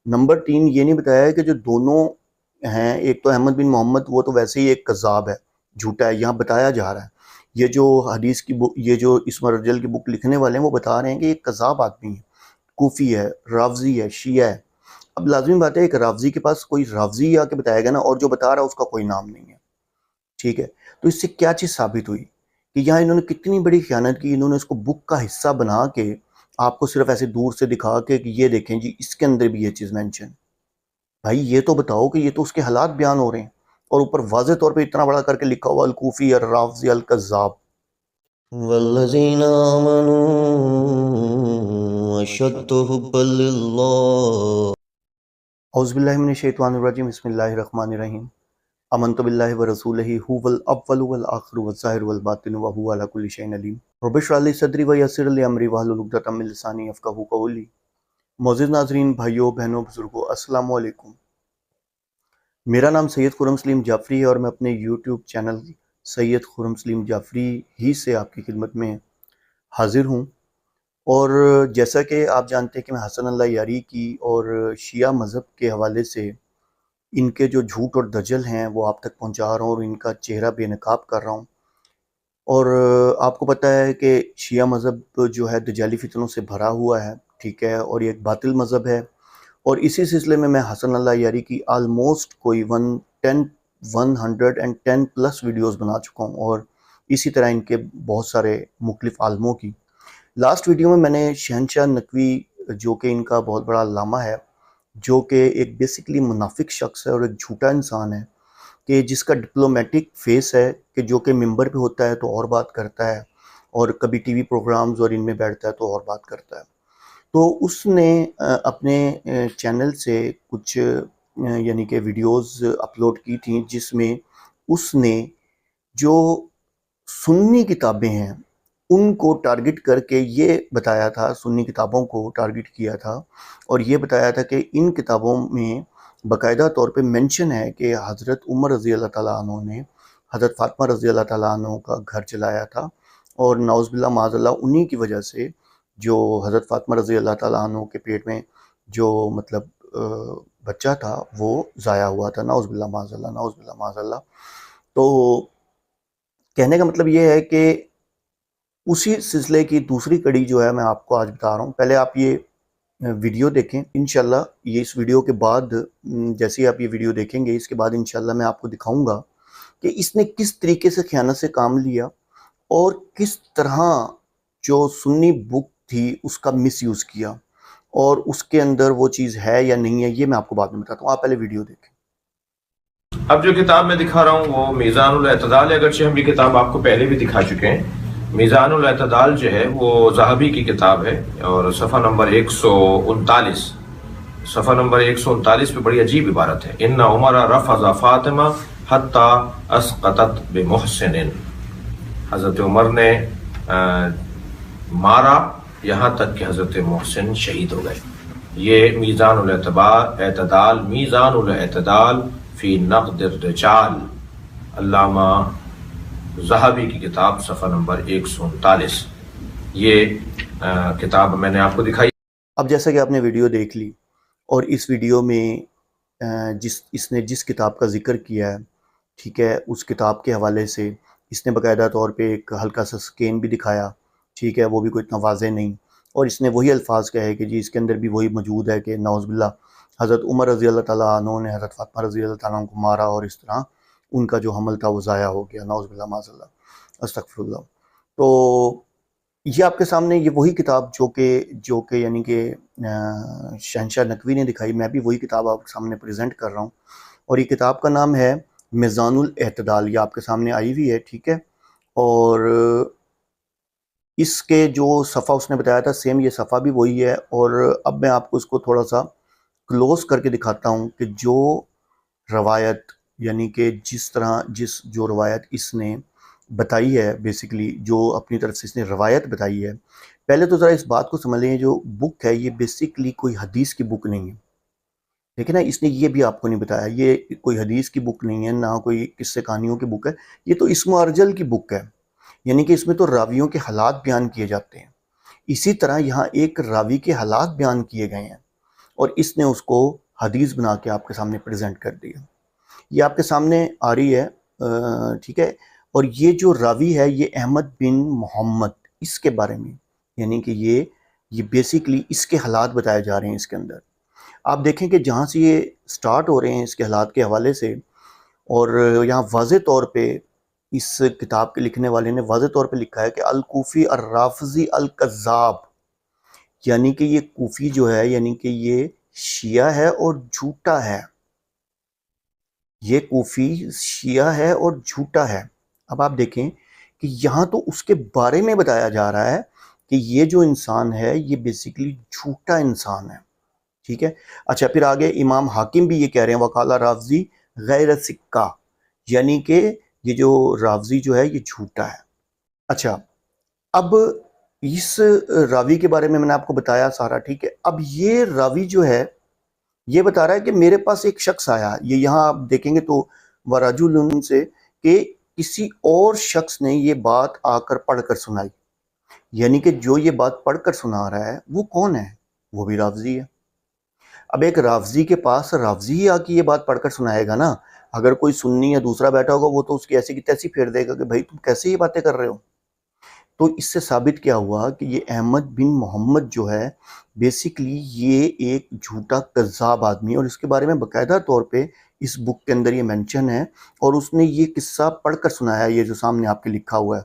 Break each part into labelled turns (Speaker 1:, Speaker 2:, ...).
Speaker 1: Number 3 یہ نہیں بتایا کہ جو دونوں ہیں، ایک تو احمد بن محمد، وہ تو ویسے ہی ایک کذاب ہے، جھوٹا ہے، یہاں بتایا جا رہا ہے۔ یہ جو حدیث کی بک، یہ جو اسم رجل کی بک لکھنے والے ہیں، وہ بتا رہے ہیں کہ یہ کذاب آدمی ہے، کوفی ہے، رافضی ہے، شیعہ ہے۔ اب لازمی بات ہے ایک رافضی کے پاس کوئی رافضی آ کے بتائے گا نا، اور جو بتا رہا ہے اس کا کوئی نام نہیں ہے، ٹھیک ہے؟ تو اس سے کیا چیز ثابت ہوئی کہ یہاں انہوں نے کتنی بڑی خیانت کی، انہوں نے اس کو بک کا حصہ بنا کے آپ کو صرف ایسے دور سے دکھا کے کہ یہ دیکھیں جی اس کے اندر بھی یہ چیز مینشن۔ بھائی یہ تو بتاؤ کہ یہ تو اس کے حالات بیان ہو رہے ہیں، اور اوپر واضح طور پہ اتنا بڑا کر کے لکھا ہوا الکوفی الرافضی الکذاب۔
Speaker 2: والذین آمنوا اشد حبا للہ۔
Speaker 1: اعوذ باللہ من الشیطان الرجیم، بسم اللہ الرحمن الرحیم۔ آمنت باللہ ورسولہ هو الاول والآخر والظاہر والباطن وهو علی کل شیء علیم۔ رب اشرح لی صدری ویسر لی امری واحلل عقدۃ من لسانی یفقہوا قولی۔ معزز ناظرین، بھائیوں بہنوں بزرگوں، السلام علیکم۔ میرا نام سید خرم سلیم جعفری ہے، اور میں اپنے یوٹیوب چینل سید خرم سلیم جعفری ہی سے آپ کی خدمت میں حاضر ہوں۔ اور جیسا کہ آپ جانتے ہیں کہ میں حسن اللہ یاری کی اور شیعہ مذہب کے حوالے سے ان کے جو جھوٹ اور دجل ہیں وہ آپ تک پہنچا رہا ہوں، اور ان کا چہرہ بے نقاب کر رہا ہوں۔ اور آپ کو پتہ ہے کہ شیعہ مذہب جو ہے دجالی فتنوں سے بھرا ہوا ہے، ٹھیک ہے، اور یہ ایک باطل مذہب ہے۔ اور اسی سلسلے میں حسن اللہ یاری کی آلموسٹ کوئی 110 پلس ویڈیوز بنا چکا ہوں، اور اسی طرح ان کے بہت سارے مختلف عالموں کی۔ لاسٹ ویڈیو میں نے شہنشاہ نقوی، جو کہ ان کا بہت بڑا علامہ ہے، جو کہ ایک بیسیکلی منافق شخص ہے اور ایک جھوٹا انسان ہے، کہ جس کا ڈپلومیٹک فیس ہے، کہ جو کہ ممبر پہ ہوتا ہے تو اور بات کرتا ہے، اور کبھی ٹی وی پروگرامز اور ان میں بیٹھتا ہے تو اور بات کرتا ہے۔ تو اس نے اپنے چینل سے کچھ یعنی کہ ویڈیوز اپلوڈ کی تھیں، جس میں اس نے جو سنی کتابیں ہیں ان کو ٹارگٹ کر کے یہ بتایا تھا، سنی کتابوں کو ٹارگٹ کیا تھا، اور یہ بتایا تھا کہ ان کتابوں میں باقاعدہ طور پہ مینشن ہے کہ حضرت عمر رضی اللہ تعالیٰ عنہ نے حضرت فاطمہ رضی اللہ تعالیٰ عنہ کا گھر چلایا تھا، اور نعوذ باللہ معاذ اللہ انہی کی وجہ سے جو حضرت فاطمہ رضی اللہ تعالیٰ عنہ کے پیٹ میں جو مطلب بچہ تھا وہ ضائع ہوا تھا، نعوذ باللہ معاذ اللہ، نعوذ باللہ معاذ اللہ۔ تو کہنے کا مطلب یہ ہے کہ اسی سلسلے کی دوسری کڑی جو ہے میں آپ کو آج بتا رہا ہوں۔ پہلے آپ یہ ویڈیو دیکھیں، انشاءاللہ یہ اس ویڈیو کے بعد جیسے ہی آپ یہ ویڈیو دیکھیں گے، اس کے بعد انشاءاللہ میں آپ کو دکھاؤں گا کہ اس نے کس طریقے سے خیانت سے کام لیا، اور کس طرح جو سنی بک تھی اس کا مس یوز کیا، اور اس کے اندر وہ چیز ہے یا نہیں ہے یہ میں آپ کو بعد میں بتاتا ہوں۔ آپ پہلے ویڈیو دیکھیں۔
Speaker 3: اب جو کتاب میں دکھا رہا ہوں وہ میزان الاعتدال ہے، اگرچہ ہم یہ کتاب آپ کو پہلے بھی دکھا چکے ہیں۔ میزان الاعتدال جو ہے وہ ذہبی کی کتاب ہے، اور صفحہ نمبر 139، صفحہ نمبر 139 پہ بڑی عجیب عبارت ہے، ان عمر رفض فاطمہ حتی اسقطت بمحسن۔ حضرت عمر نے مارا یہاں تک کہ حضرت محسن شہید ہو گئے۔ یہ میزان الاعتدال، میزان الاعتدال فی نقد الرجال، علامہ ذہبی کی کتاب، صفحہ نمبر 139۔ یہ کتاب میں نے آپ کو دکھائی۔
Speaker 1: اب جیسا کہ آپ نے ویڈیو دیکھ لی، اور اس ویڈیو میں اس نے جس کتاب کا ذکر کیا ہے، ٹھیک ہے، اس کتاب کے حوالے سے اس نے باقاعدہ طور پہ ایک ہلکا سا سکین بھی دکھایا، ٹھیک ہے، وہ بھی کوئی اتنا واضح نہیں، اور اس نے وہی الفاظ کہے کہ جی اس کے اندر بھی وہی موجود ہے کہ نعوذ باللہ حضرت عمر رضی اللہ تعالیٰ عنہ نے حضرت فاطمہ رضی اللہ تعالیٰ عنہ کو مارا، اور اس طرح ان کا جو حمل تھا وہ ضائع ہو گیا، نعوذ باللہ معاذ اللہ، استغفر اللہ۔ تو یہ آپ کے سامنے یہ وہی کتاب جو کہ یعنی کہ شہنشاہ نقوی نے دکھائی، میں بھی وہی کتاب آپ کے سامنے پریزنٹ کر رہا ہوں، اور یہ کتاب کا نام ہے میزان الاعتدال، یہ آپ کے سامنے آئی ہوئی ہے، ٹھیک ہے۔ اور اس کے جو صفحہ اس نے بتایا تھا سیم یہ صفحہ بھی وہی ہے، اور اب میں آپ کو اس کو تھوڑا سا کلوز کر کے دکھاتا ہوں کہ جو روایت یعنی کہ جو روایت اس نے بتائی ہے، بیسیکلی جو اپنی طرف سے اس نے روایت بتائی ہے۔ پہلے تو ذرا اس بات کو سمجھ لیں، جو بک ہے یہ بیسیکلی کوئی حدیث کی بک نہیں ہے، ٹھیک ہے نا، اس نے یہ بھی آپ کو نہیں بتایا، یہ کوئی حدیث کی بک نہیں ہے، نہ کوئی قصے کہانیوں کی بک ہے، یہ تو اسم و ارجل کی بک ہے، یعنی کہ اس میں تو راویوں کے حالات بیان کیے جاتے ہیں۔ اسی طرح یہاں ایک راوی کے حالات بیان کیے گئے ہیں، اور اس نے اس کو حدیث بنا کے آپ کے سامنے پریزنٹ کر دیا. یہ آپ کے سامنے آ رہی ہے, ٹھیک ہے. اور یہ جو راوی ہے یہ احمد بن محمد, اس کے بارے میں یعنی کہ یہ بیسیکلی اس کے حالات بتائے جا رہے ہیں اس کے اندر. آپ دیکھیں کہ جہاں سے یہ سٹارٹ ہو رہے ہیں اس کے حالات کے حوالے سے, اور یہاں واضح طور پہ اس کتاب کے لکھنے والے نے واضح طور پہ لکھا ہے کہ الکوفی الرافضی الکذاب, یعنی کہ یہ کوفی جو ہے یعنی کہ یہ شیعہ ہے اور جھوٹا ہے. یہ کوفی شیعہ ہے اور جھوٹا ہے. اب آپ دیکھیں کہ یہاں تو اس کے بارے میں بتایا جا رہا ہے کہ یہ جو انسان ہے یہ بیسیکلی جھوٹا انسان ہے, ٹھیک ہے. اچھا, پھر آگے امام حاکم بھی یہ کہہ رہے ہیں وقال راوزی غیر سکہ, یعنی کہ یہ جو راوزی جو ہے یہ جھوٹا ہے. اچھا, اب اس راوی کے بارے میں نے آپ کو بتایا سارا, ٹھیک ہے. اب یہ راوی جو ہے یہ بتا رہا ہے کہ میرے پاس ایک شخص آیا, یہ یہاں آپ دیکھیں گے تو ورجل سے کہ کسی اور شخص نے یہ بات آ کر پڑھ کر سنائی, یعنی کہ جو یہ بات پڑھ کر سنا رہا ہے وہ کون ہے؟ وہ بھی راوزی ہے. اب ایک راوزی کے پاس راوزی ہی آ کے یہ بات پڑھ کر سنائے گا نا. اگر کوئی سنی یا دوسرا بیٹھا ہوگا وہ تو اس کی ایسی کی تیسی پھیر دے گا کہ بھائی تم کیسے یہ باتیں کر رہے ہو. تو اس سے ثابت کیا ہوا کہ یہ احمد بن محمد جو ہے بیسیکلی یہ ایک جھوٹا کذاب آدمی ہے, اور اس کے بارے میں باقاعدہ طور پہ اس بک کے اندر یہ مینشن ہے, اور اس نے یہ قصہ پڑھ کر سنایا, یہ جو سامنے آپ کے لکھا ہوا ہے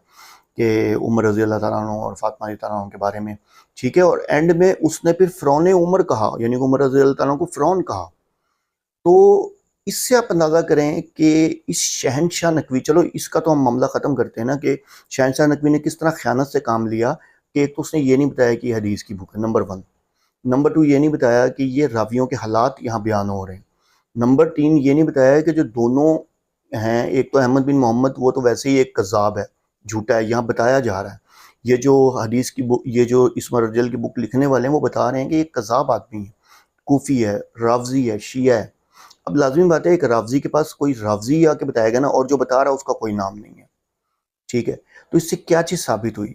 Speaker 1: کہ عمر رضی اللہ تعالیٰ عنہ اور فاطمہ رضی اللہ تعالیٰ عنہ کے بارے میں, ٹھیک ہے. اور اینڈ میں اس نے پھر فرعون عمر کہا, یعنی کہ عمر رضی اللہ تعالیٰ عنہ کو فرعون کہا. تو اس سے آپ اندازہ کریں کہ اس شہنشاہ نقوی, چلو اس کا تو ہم معاملہ ختم کرتے ہیں نا کہ شہنشاہ نقوی نے کس طرح خیانت سے کام لیا, کہ تو اس نے یہ نہیں بتایا کہ یہ حدیث کی بک ہے, نمبر 1. نمبر 2 یہ نہیں بتایا کہ یہ راویوں کے حالات یہاں بیان ہو رہے ہیں. نمبر 3 یہ نہیں بتایا کہ جو دونوں ہیں, ایک تو احمد بن محمد وہ تو ویسے ہی ایک کذاب ہے, جھوٹا ہے, یہاں بتایا جا رہا ہے. یہ جو حدیث کی بک, یہ جو اسم رجل کی بک لکھنے والے ہیں وہ بتا رہے ہیں کہ یہ کذاب آدمی ہے, کوفی ہے, راوزی ہے, شیعہ ہے. اب لازمی بات ہے ایک راوزی کے پاس کوئی راوزی آ کے بتائے گا نا, اور جو بتا رہا ہے اس کا کوئی نام نہیں ہے, ٹھیک ہے. تو اس سے کیا چیز ثابت ہوئی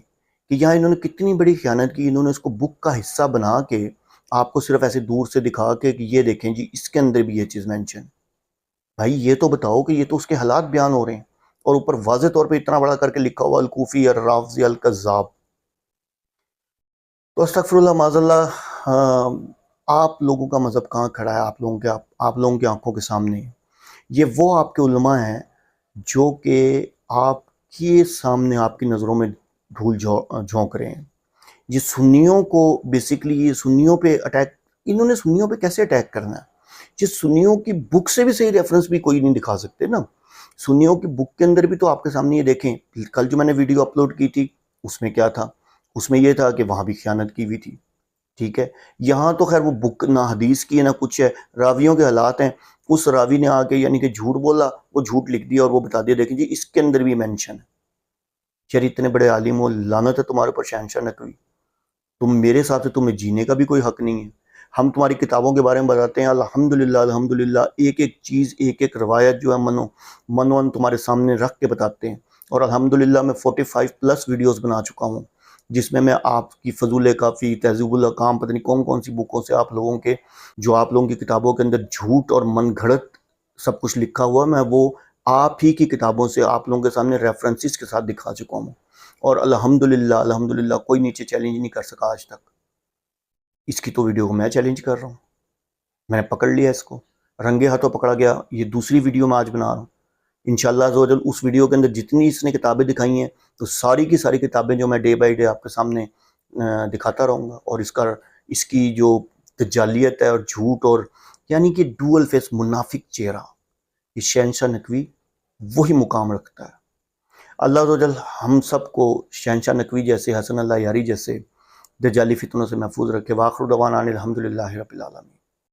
Speaker 1: کہ یہاں انہوں نے کتنی بڑی خیانت کی. انہوں نے اس کو بک کا حصہ بنا کے آپ کو صرف ایسے دور سے دکھا کے کہ یہ دیکھیں جی اس کے اندر بھی یہ چیز مینشن. بھائی یہ تو بتاؤ کہ یہ تو اس کے حالات بیان ہو رہے ہیں, اور اوپر واضح طور پہ اتنا بڑا کر کے لکھا ہوا الکوفی الرافضی الکذاب. تو استغفر اللہ معاذ اللہ, آپ لوگوں کا مذہب کہاں کھڑا ہے آپ لوگوں کی آنکھوں کے سامنے. یہ وہ آپ کے علماء ہیں جو کہ آپ کے سامنے آپ کی نظروں میں دھول جھونک رہے ہیں. یہ سنیوں کو بیسیکلی یہ سنیوں پہ اٹیک, انہوں نے سنیوں پہ کیسے اٹیک کرنا ہے؟ یہ سنیوں کی بک سے بھی صحیح ریفرنس بھی کوئی نہیں دکھا سکتے نا. سنیوں کی بک کے اندر بھی تو آپ کے سامنے یہ دیکھیں, کل جو میں نے ویڈیو اپلوڈ کی تھی اس میں کیا تھا, اس میں یہ تھا کہ وہاں بھی خیانت کی ہوئی تھی, ٹھیک ہے. یہاں تو خیر وہ بک نہ حدیث کی ہے نہ کچھ ہے, راویوں کے حالات ہیں. اس راوی نے آ کے یعنی کہ جھوٹ بولا, وہ جھوٹ لکھ دیا اور وہ بتا دیا دیکھیں جی اس کے اندر بھی مینشن ہے. یار اتنے بڑے عالم و لعنت ہے تمہارے اوپر شہنشاہ نقوی, تم میرے ساتھ سے تمہیں جینے کا بھی کوئی حق نہیں ہے. ہم تمہاری کتابوں کے بارے میں بتاتے ہیں الحمدللہ الحمدللہ, ایک ایک چیز ایک ایک روایت جو ہے منون تمہارے سامنے رکھ کے بتاتے ہیں. اور الحمدللہ میں 45+ ویڈیوز بنا چکا ہوں جس میں آپ کی فضول کافی, تہذیب الاحکام, پتہ نہیں کون سی بکوں سے آپ لوگوں کی کتابوں کے اندر جھوٹ اور من گھڑت سب کچھ لکھا ہوا, میں وہ آپ ہی کی کتابوں سے آپ لوگوں کے سامنے ریفرنسز کے ساتھ دکھا چکا ہوں. اور الحمدللہ کوئی نیچے چیلنج نہیں کر سکا آج تک. اس کی تو ویڈیو کو میں چیلنج کر رہا ہوں, میں نے پکڑ لیا اس کو, رنگے ہاتھوں پکڑا گیا. یہ دوسری ویڈیو میں آج بنا رہا ہوں. انشاءاللہ عزوجل اس ویڈیو کے اندر جتنی اس نے کتابیں دکھائی ہیں تو ساری کی ساری کتابیں جو میں ڈے بائی ڈے آپ کے سامنے دکھاتا رہوں گا. اور اس کی جو دجالیت ہے اور جھوٹ اور یعنی کہ ڈوئل فیس منافق چہرہ, یہ شہنشاہ نقوی وہی مقام رکھتا ہے. اللہ عزوجل ہم سب کو شہنشاہ نقوی جیسے, حسن اللہ یاری جیسے دجالی فتنوں سے محفوظ رکھے. وآخر دعوانا الحمدللہ رب العالمین.